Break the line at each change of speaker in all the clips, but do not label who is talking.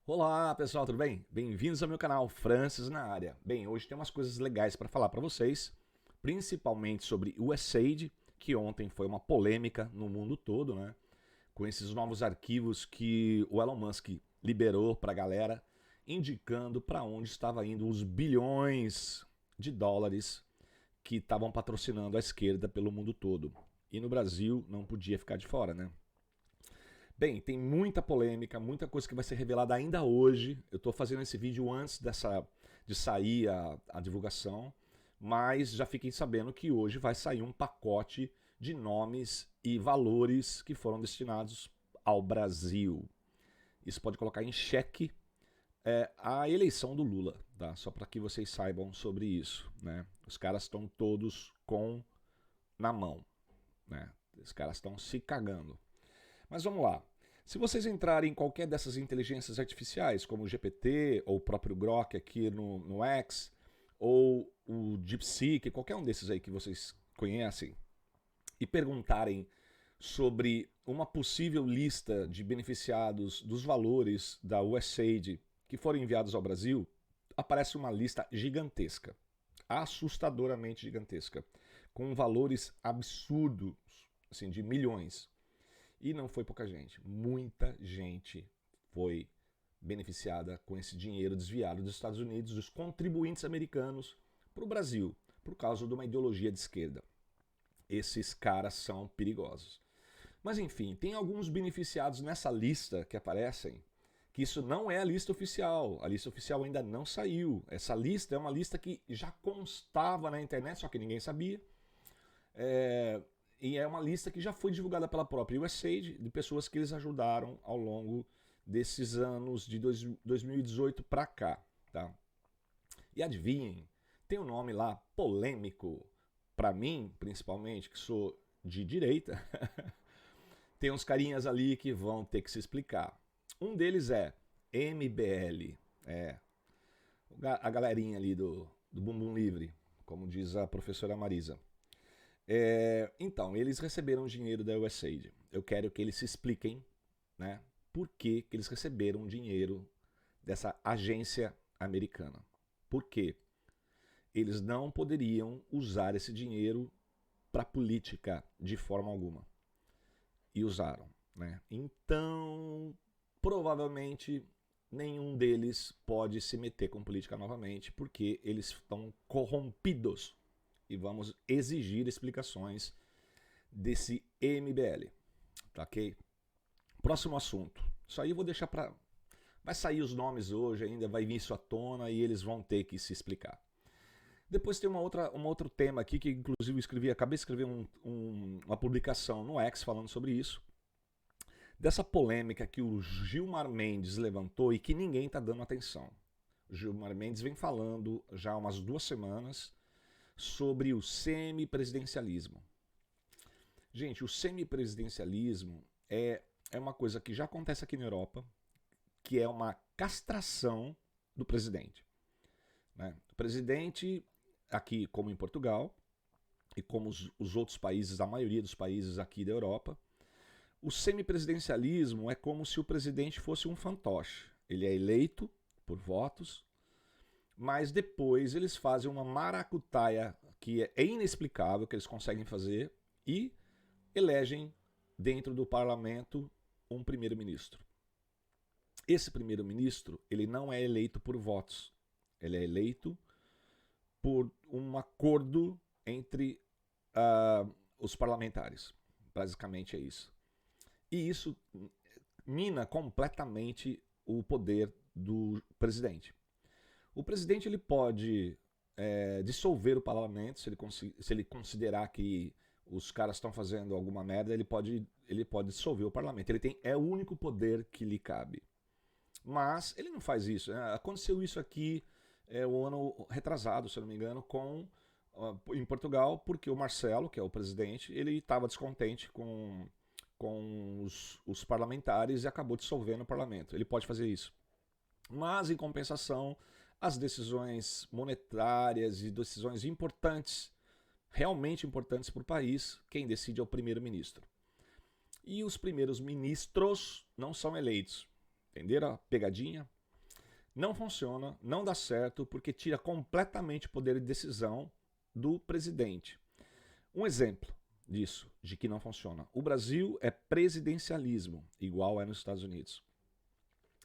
Olá pessoal, tudo bem? Bem-vindos ao meu canal Francis na área. Bem, hoje tem umas coisas legais para falar para vocês, principalmente sobre o USAID, que ontem foi uma polêmica no mundo todo, né? Com esses novos arquivos que o Elon Musk liberou para a galera, indicando para onde estava indo os bilhões de dólares que estavam patrocinando a esquerda pelo mundo todo. E no Brasil não podia ficar de fora, né? Bem, tem muita polêmica, muita coisa que vai ser revelada ainda hoje. Eu estou fazendo esse vídeo antes de sair a divulgação, mas já fiquem sabendo que hoje vai sair um pacote de nomes e valores que foram destinados ao Brasil. Isso pode colocar em xeque a eleição do Lula, tá? Só para que vocês saibam sobre isso, né? Os caras estão todos com na mão, né? Os caras estão se cagando. Mas vamos lá. Se vocês entrarem em qualquer dessas inteligências artificiais, como o GPT ou o próprio Grok aqui no X, ou o DeepSeek, qualquer um desses aí que vocês conhecem, e perguntarem sobre uma possível lista de beneficiados dos valores da USAID que foram enviados ao Brasil, aparece uma lista gigantesca, assustadoramente gigantesca, com valores absurdos, assim, de milhões. E não foi pouca gente. Muita gente foi beneficiada com esse dinheiro desviado dos Estados Unidos, dos contribuintes americanos, para o Brasil, por causa de uma ideologia de esquerda. Esses caras são perigosos. Mas enfim, tem alguns beneficiados nessa lista que aparecem, que isso não é a lista oficial. A lista oficial ainda não saiu. Essa lista é uma lista que já constava na internet, só que ninguém sabia. E é uma lista que já foi divulgada pela própria USAID de pessoas que eles ajudaram ao longo desses anos de 2018 para cá. Tá? E adivinhem, tem um nome lá polêmico, para mim principalmente, que sou de direita, tem uns carinhas ali que vão ter que se explicar. Um deles é MBL, a galerinha ali do Bumbum Livre, como diz a professora Marisa. Então, eles receberam dinheiro da USAID. Eu quero que eles se expliquem, né, por que eles receberam dinheiro dessa agência americana. Por quê? Eles não poderiam usar esse dinheiro para política de forma alguma. E usaram. Né? Então, provavelmente, nenhum deles pode se meter com política novamente, porque eles estão corrompidos. E vamos exigir explicações desse MBL. Tá, ok? Próximo assunto. Isso aí eu vou deixar para. Vai sair os nomes hoje ainda, vai vir isso à tona e eles vão ter que se explicar. Depois tem um outro tema aqui que inclusive acabei de escrever uma publicação no X falando sobre isso. Dessa polêmica que o Gilmar Mendes levantou e que ninguém está dando atenção. O Gilmar Mendes vem falando já há umas 2 semanas sobre o semipresidencialismo. Gente, o semipresidencialismo é uma coisa que já acontece aqui na Europa, que é uma castração do presidente. Né? O presidente, aqui como em Portugal, e como os outros países, a maioria dos países aqui da Europa, o semipresidencialismo é como se o presidente fosse um fantoche. Ele é eleito por votos, mas depois eles fazem uma maracutaia que é inexplicável que eles conseguem fazer e elegem dentro do parlamento um primeiro-ministro. Esse primeiro-ministro, ele não é eleito por votos, ele é eleito por um acordo entre os parlamentares. Basicamente é isso. E isso mina completamente o poder do presidente. O presidente ele pode dissolver o parlamento se ele considerar que os caras estão fazendo alguma merda, ele pode dissolver o parlamento. É o único poder que lhe cabe. Mas ele não faz isso. Né? Aconteceu isso aqui o ano retrasado, se eu não me engano, em Portugal, porque o Marcelo, que é o presidente, ele estava descontente com os parlamentares e acabou dissolvendo o parlamento. Ele pode fazer isso. Mas, em compensação, as decisões monetárias e decisões importantes, realmente importantes para o país, quem decide é o primeiro-ministro. E os primeiros ministros não são eleitos. Entenderam a pegadinha? Não funciona, não dá certo, porque tira completamente o poder de decisão do presidente. Um exemplo disso, de que não funciona. O Brasil é presidencialismo, igual é nos Estados Unidos.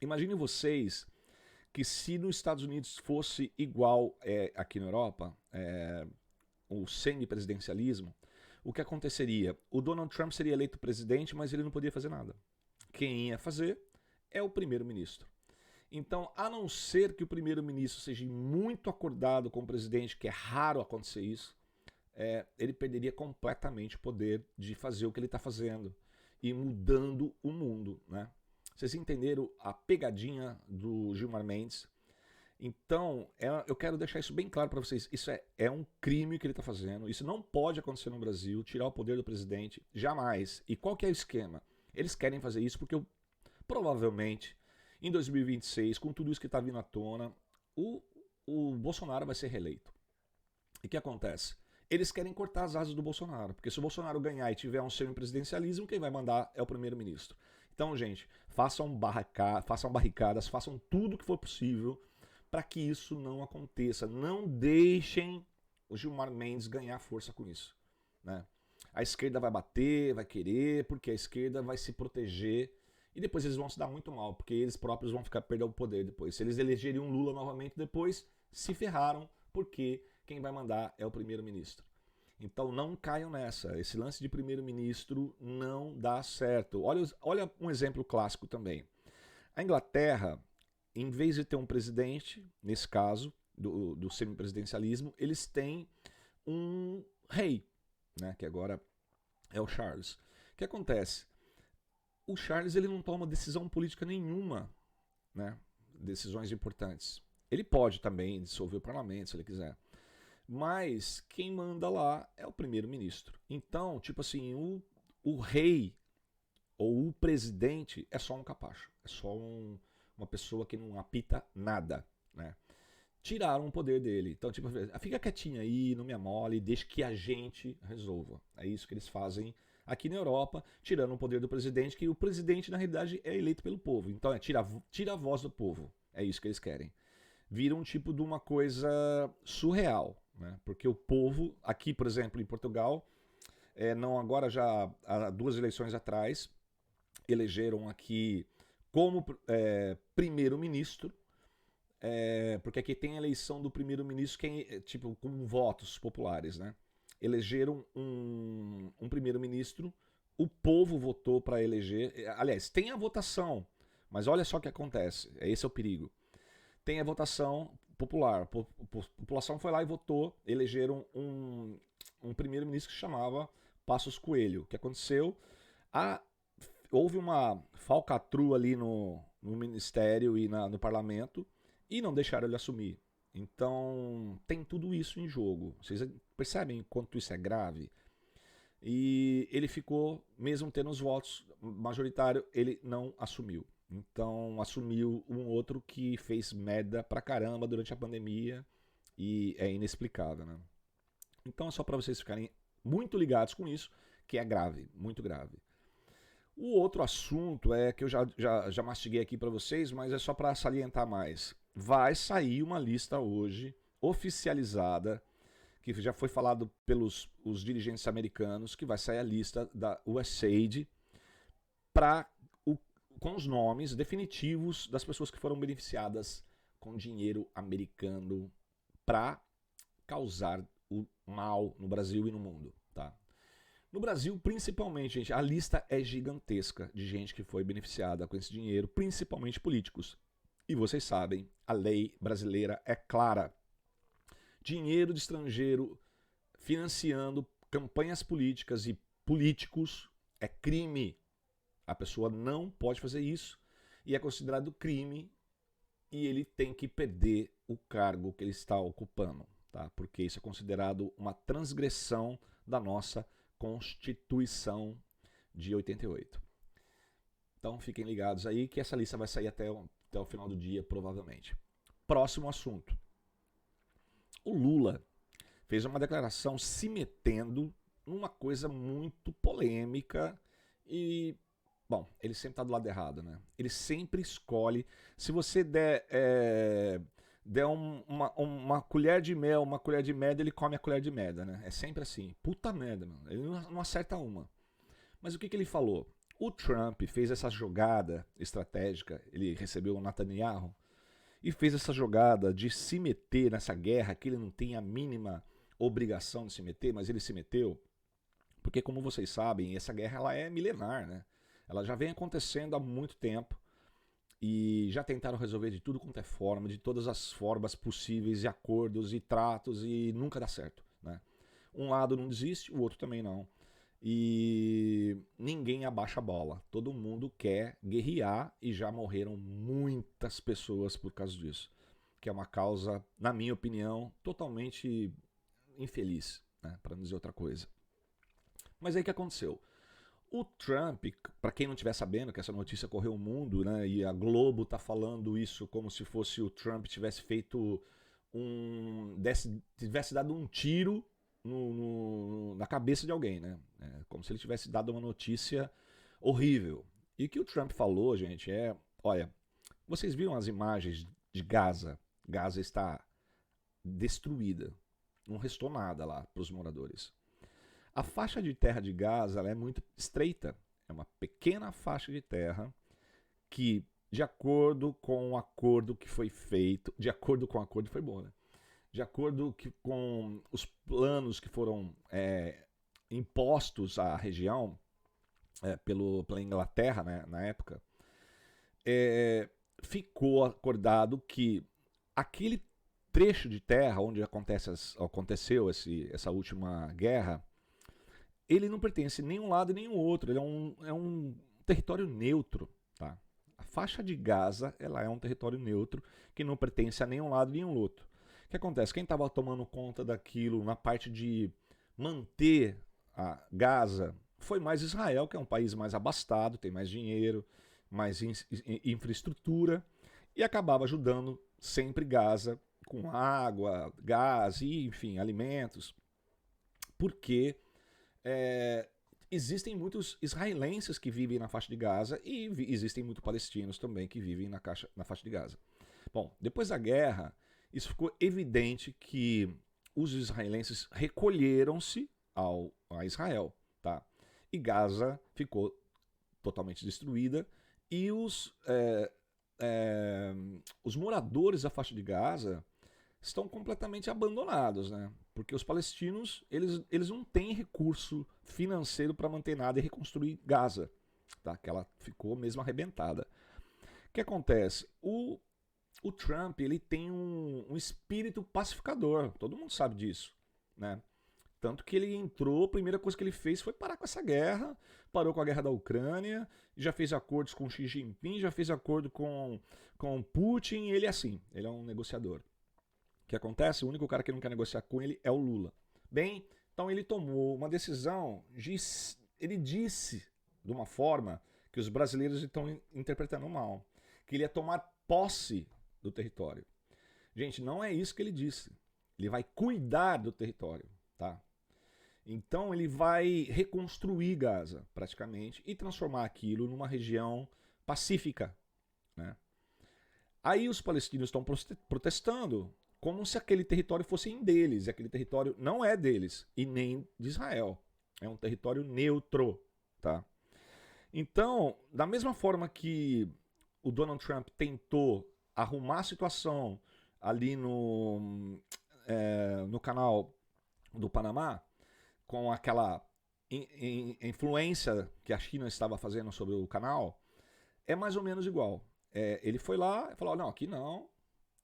Imaginem vocês que se nos Estados Unidos fosse igual aqui na Europa, o semipresidencialismo, o que aconteceria? O Donald Trump seria eleito presidente, mas ele não podia fazer nada. Quem ia fazer é o primeiro-ministro. Então, a não ser que o primeiro-ministro seja muito acordado com o presidente, que é raro acontecer isso, ele perderia completamente o poder de fazer o que ele está fazendo e mudando o mundo, né? Vocês entenderam a pegadinha do Gilmar Mendes? Então, eu quero deixar isso bem claro para vocês. Isso é um crime que ele está fazendo. Isso não pode acontecer no Brasil, tirar o poder do presidente, jamais. E qual que é o esquema? Eles querem fazer isso porque provavelmente, em 2026, com tudo isso que está vindo à tona, o Bolsonaro vai ser reeleito. E o que acontece? Eles querem cortar as asas do Bolsonaro, porque se o Bolsonaro ganhar e tiver um semipresidencialismo, quem vai mandar é o primeiro-ministro. Então, gente, façam barricadas, façam tudo o que for possível para que isso não aconteça. Não deixem o Gilmar Mendes ganhar força com isso, né? A esquerda vai bater, vai querer, porque a esquerda vai se proteger e depois eles vão se dar muito mal, porque eles próprios vão ficar perder o poder depois. Se eles elegerem um Lula novamente depois, se ferraram, porque quem vai mandar é o primeiro-ministro. Então não caiam nessa. Esse lance de primeiro-ministro não dá certo. Olha um exemplo clássico também. A Inglaterra, em vez de ter um presidente, nesse caso, do semipresidencialismo, eles têm um rei, né, que agora é o Charles. O que acontece? O Charles ele não toma decisão política nenhuma, né, decisões importantes. Ele pode também dissolver o parlamento, se ele quiser. Mas quem manda lá é o primeiro-ministro. Então, tipo assim, o rei ou o presidente é só um capacho. É só uma pessoa que não apita nada, né? Tiraram o poder dele. Então, tipo, fica quietinho aí, não me amole, deixa que a gente resolva. É isso que eles fazem aqui na Europa, tirando o poder do presidente, que o presidente, na realidade, é eleito pelo povo. Então, tira a voz do povo. É isso que eles querem. Vira um tipo de uma coisa surreal, né? Porque o povo, aqui, por exemplo, em Portugal, não agora já há 2 eleições atrás, elegeram aqui como primeiro-ministro, porque aqui tem a eleição do primeiro-ministro tipo, com votos populares, né? Elegeram um primeiro-ministro, o povo votou para eleger. Aliás, tem a votação, mas olha só o que acontece. Esse é o perigo. Tem a votação popular. A população foi lá e votou, elegeram um primeiro-ministro que se chamava Passos Coelho. O que aconteceu? Houve uma falcatrua ali no ministério e no parlamento e não deixaram ele assumir. Então tem tudo isso em jogo. Vocês percebem quanto isso é grave? E ele ficou, mesmo tendo os votos majoritários, ele não assumiu. Então assumiu um outro que fez merda pra caramba durante a pandemia e é inexplicável, né? Então é só para vocês ficarem muito ligados com isso, que é grave, muito grave. O outro assunto é que eu já mastiguei aqui para vocês, mas é só para salientar mais. Vai sair uma lista hoje, oficializada, que já foi falado pelos os dirigentes americanos, que vai sair a lista da USAID com os nomes definitivos das pessoas que foram beneficiadas com dinheiro americano para causar o mal no Brasil e no mundo, tá? No Brasil, principalmente, gente, a lista é gigantesca de gente que foi beneficiada com esse dinheiro, principalmente políticos. E vocês sabem, a lei brasileira é clara. Dinheiro de estrangeiro financiando campanhas políticas e políticos é crime. A pessoa não pode fazer isso e é considerado crime e ele tem que perder o cargo que ele está ocupando, tá? Porque isso é considerado uma transgressão da nossa Constituição de 88. Então fiquem ligados aí que essa lista vai sair até o final do dia, provavelmente. Próximo assunto. O Lula fez uma declaração se metendo numa coisa muito polêmica e Bom, ele sempre tá do lado errado, né? Ele sempre escolhe. Se você der uma colher de mel, uma colher de merda, ele come a colher de merda, né? É sempre assim. Puta merda, mano. Ele não acerta uma. Mas o que ele falou? O Trump fez essa jogada estratégica, ele recebeu o Netanyahu e fez essa jogada de se meter nessa guerra que ele não tem a mínima obrigação de se meter, mas ele se meteu, porque como vocês sabem, essa guerra ela é milenar, né? Ela já vem acontecendo há muito tempo e já tentaram resolver de tudo quanto é forma, de todas as formas possíveis e acordos e tratos e nunca dá certo, né? Um lado não desiste, o outro também não. E ninguém abaixa a bola. Todo mundo quer guerrear e já morreram muitas pessoas por causa disso. Que é uma causa, na minha opinião, totalmente infeliz, né? Para não dizer outra coisa. Mas aí o que aconteceu? O Trump, para quem não estiver sabendo que essa notícia correu o mundo, né? E a Globo tá falando isso como se fosse o Trump tivesse feito tivesse dado um tiro na cabeça de alguém, né? É como se ele tivesse dado uma notícia horrível. E o que o Trump falou, gente, olha, vocês viram as imagens de Gaza? Gaza está destruída. Não restou nada lá para os moradores. A faixa de terra de Gaza ela é muito estreita. É uma pequena faixa de terra que, de acordo com o acordo que foi feito, de acordo com o acordo foi bom, né? De acordo com os planos que foram impostos à região pela Inglaterra, né, na época, ficou acordado que aquele trecho de terra onde aconteceu essa última guerra, ele não pertence nem um lado nem o outro. Ele é um território neutro, tá? A faixa de Gaza ela é um território neutro que não pertence a nenhum lado nem o outro. O que acontece? Quem estava tomando conta daquilo na parte de manter a Gaza foi mais Israel, que é um país mais abastado, tem mais dinheiro, mais infraestrutura, e acabava ajudando sempre Gaza com água, gás e, enfim, alimentos, porque existem muitos israelenses que vivem na faixa de Gaza e existem muitos palestinos também que vivem na faixa de Gaza. Bom, depois da guerra, isso ficou evidente que os israelenses recolheram-se a Israel, tá? E Gaza ficou totalmente destruída e os moradores da faixa de Gaza estão completamente abandonados, né? Porque os palestinos eles não têm recurso financeiro para manter nada e reconstruir Gaza, tá? Que ela ficou mesmo arrebentada. O que acontece? O Trump ele tem um espírito pacificador, todo mundo sabe disso, né? Tanto que ele entrou, a primeira coisa que ele fez foi parar com essa guerra, parou com a guerra da Ucrânia, já fez acordos com Xi Jinping, já fez acordo com Putin, ele é assim, ele é um negociador. O que acontece? O único cara que não quer negociar com ele é o Lula. Bem, então ele tomou uma decisão, ele disse de uma forma que os brasileiros estão interpretando mal, que ele ia tomar posse do território. Gente, não é isso que ele disse. Ele vai cuidar do território, tá? Então ele vai reconstruir Gaza, praticamente, e transformar aquilo numa região pacífica, né? Aí os palestinos estão protestando como se aquele território fosse deles, e aquele território não é deles, e nem de Israel. É um território neutro, tá? Então, da mesma forma que o Donald Trump tentou arrumar a situação ali no canal do Panamá, com aquela influência que a China estava fazendo sobre o canal, é mais ou menos igual. Ele foi lá e falou, não, aqui não,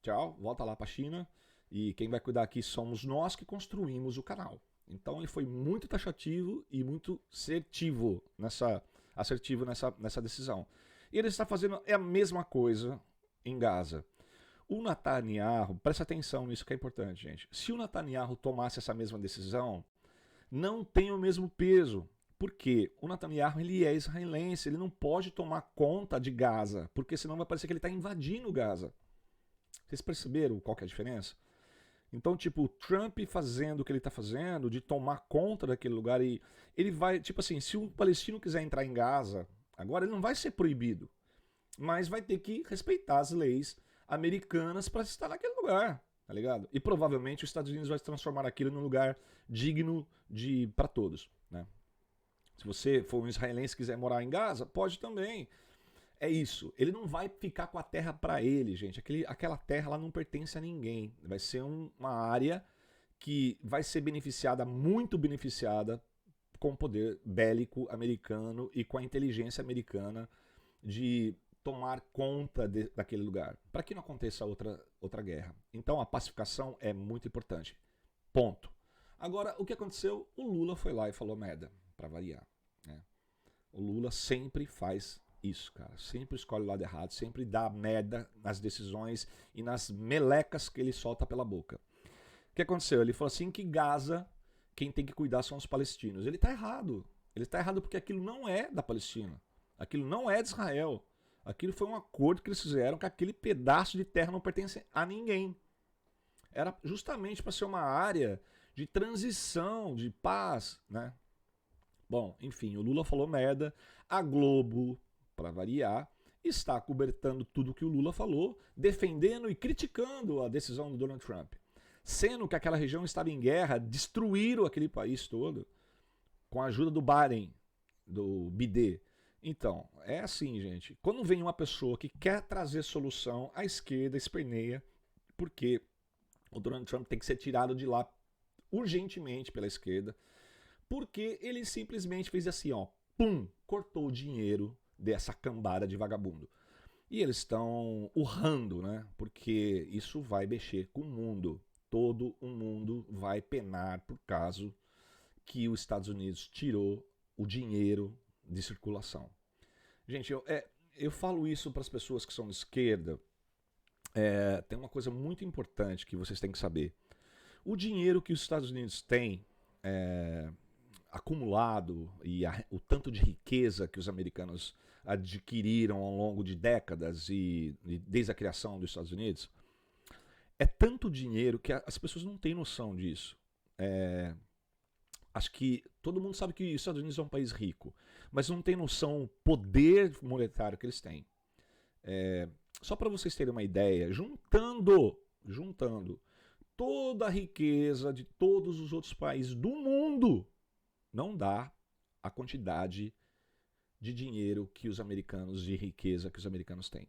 tchau, volta lá para a China, e quem vai cuidar aqui somos nós que construímos o canal. Então ele foi muito taxativo e muito assertivo nessa decisão. E ele está fazendo a mesma coisa em Gaza. O Netanyahu, presta atenção nisso que é importante, gente. Se o Netanyahu tomasse essa mesma decisão, não tem o mesmo peso. Por quê? O Netanyahu ele é israelense, ele não pode tomar conta de Gaza, porque senão vai parecer que ele está invadindo Gaza. Vocês perceberam qual que é a diferença? Então, tipo, o Trump fazendo o que ele está fazendo, de tomar conta daquele lugar, e ele vai, tipo assim, se o palestino quiser entrar em Gaza, Agora ele não vai ser proibido, mas vai ter que respeitar as leis americanas para estar naquele lugar, tá ligado? E provavelmente os Estados Unidos vai transformar aquilo num lugar digno de para todos, né? Se você for um israelense e quiser morar em Gaza, pode também. É isso. Ele não vai ficar com a terra para ele, gente. Aquela terra lá não pertence a ninguém. Vai ser uma área que vai ser beneficiada, muito beneficiada, com o poder bélico americano e com a inteligência americana de tomar conta daquele lugar, para que não aconteça outra guerra. Então a pacificação é muito importante. Ponto. Agora, o que aconteceu? O Lula foi lá e falou merda, para variar. Né? O Lula sempre faz isso, cara. Sempre escolhe o lado errado, sempre dá merda nas decisões e nas melecas que ele solta pela boca. O que aconteceu? Ele falou assim que Gaza, quem tem que cuidar são os palestinos. Ele está errado. Ele está errado porque aquilo não é da Palestina. Aquilo não é de Israel. Aquilo foi um acordo que eles fizeram que aquele pedaço de terra não pertence a ninguém. Era justamente para ser uma área de transição, de paz, né? Bom, enfim, o Lula falou merda. A Globo, para variar, está cobertando tudo que o Lula falou, defendendo e criticando a decisão do Donald Trump. Sendo que aquela região estava em guerra, destruíram aquele país todo com a ajuda do Biden, do BD. Então, é assim, gente. Quando vem uma pessoa que quer trazer solução, a esquerda esperneia, porque o Donald Trump tem que ser tirado de lá urgentemente pela esquerda, porque ele simplesmente fez assim, ó, pum, cortou o dinheiro dessa cambada de vagabundo. E eles estão urrando, né? Porque isso vai mexer com o mundo. Todo o mundo vai penar por causa que os Estados Unidos tirou o dinheiro de circulação. Gente, eu falo isso para as pessoas que são de esquerda. Tem uma coisa muito importante que vocês têm que saber. O dinheiro que os Estados Unidos têm acumulado e o tanto de riqueza que os americanos adquiriram ao longo de décadas e desde a criação dos Estados Unidos, é tanto dinheiro que as pessoas não têm noção disso. Acho que todo mundo sabe que os Estados Unidos é um país rico, mas não tem noção do poder monetário que eles têm. Só para vocês terem uma ideia, juntando toda a riqueza de todos os outros países do mundo, não dá a quantidade de dinheiro que os americanos, de riqueza que os americanos têm.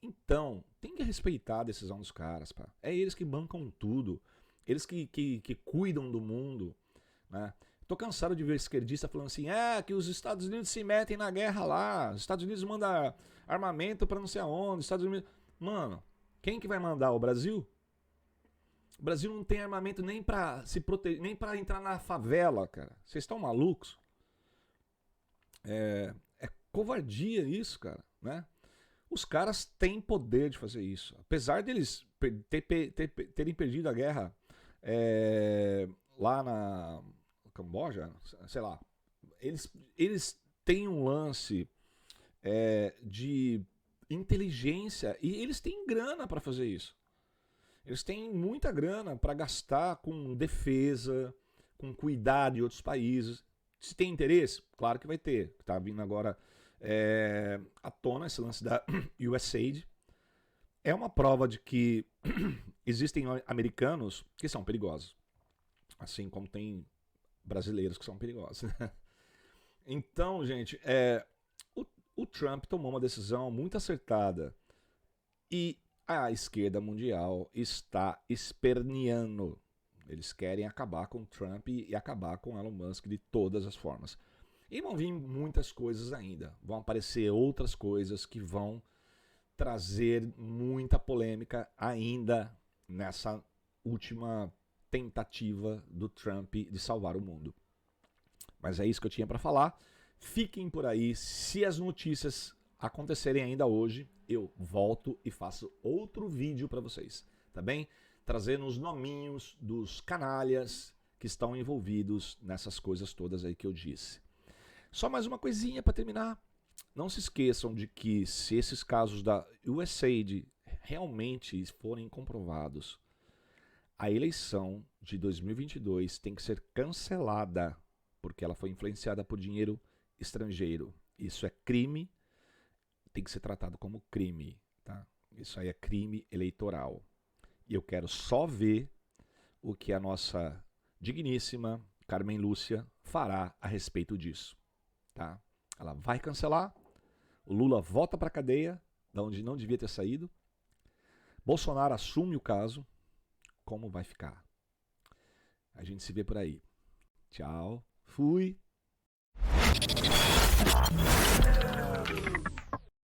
Então, tem que respeitar a decisão dos caras, pá. É eles que bancam tudo, eles que cuidam do mundo, né? Tô cansado de ver esquerdista falando assim, que os Estados Unidos se metem na guerra lá, os Estados Unidos mandam armamento pra não sei aonde, os Estados Unidos... Mano, quem que vai mandar? O Brasil? O Brasil não tem armamento nem pra se proteger, nem pra entrar na favela, cara. Vocês estão malucos? É covardia isso, cara, né? Os caras têm poder de fazer isso. Apesar deles terem perdido a guerra lá na Camboja, sei lá, eles têm um lance de inteligência e eles têm grana para fazer isso. Eles têm muita grana para gastar com defesa, com cuidar de outros países. Se tem interesse, claro que vai ter. Está vindo agora à tona esse lance da USAID. É uma prova de que existem americanos que são perigosos. Assim como tem brasileiros que são perigosos. Então, gente, o Trump tomou uma decisão muito acertada. E a esquerda mundial está esperneando. Eles querem acabar com o Trump e acabar com Elon Musk de todas as formas. E vão vir muitas coisas ainda. Vão aparecer outras coisas que vão trazer muita polêmica ainda nessa última tentativa do Trump de salvar o mundo. Mas é isso que eu tinha para falar. Fiquem por aí. Se as notícias acontecerem ainda hoje, eu volto e faço outro vídeo para vocês, tá bem? Trazendo os nominhos dos canalhas que estão envolvidos nessas coisas todas aí que eu disse. Só mais uma coisinha para terminar. Não se esqueçam de que se esses casos da USAID realmente forem comprovados, a eleição de 2022 tem que ser cancelada, porque ela foi influenciada por dinheiro estrangeiro. Isso é crime, tem que ser tratado como crime, tá? Isso aí é crime eleitoral. E eu quero só ver o que a nossa digníssima Carmen Lúcia fará a respeito disso, tá? Ela vai cancelar, o Lula volta para a cadeia, da onde não devia ter saído, Bolsonaro assume o caso, como vai ficar? A gente se vê por aí. Tchau, fui!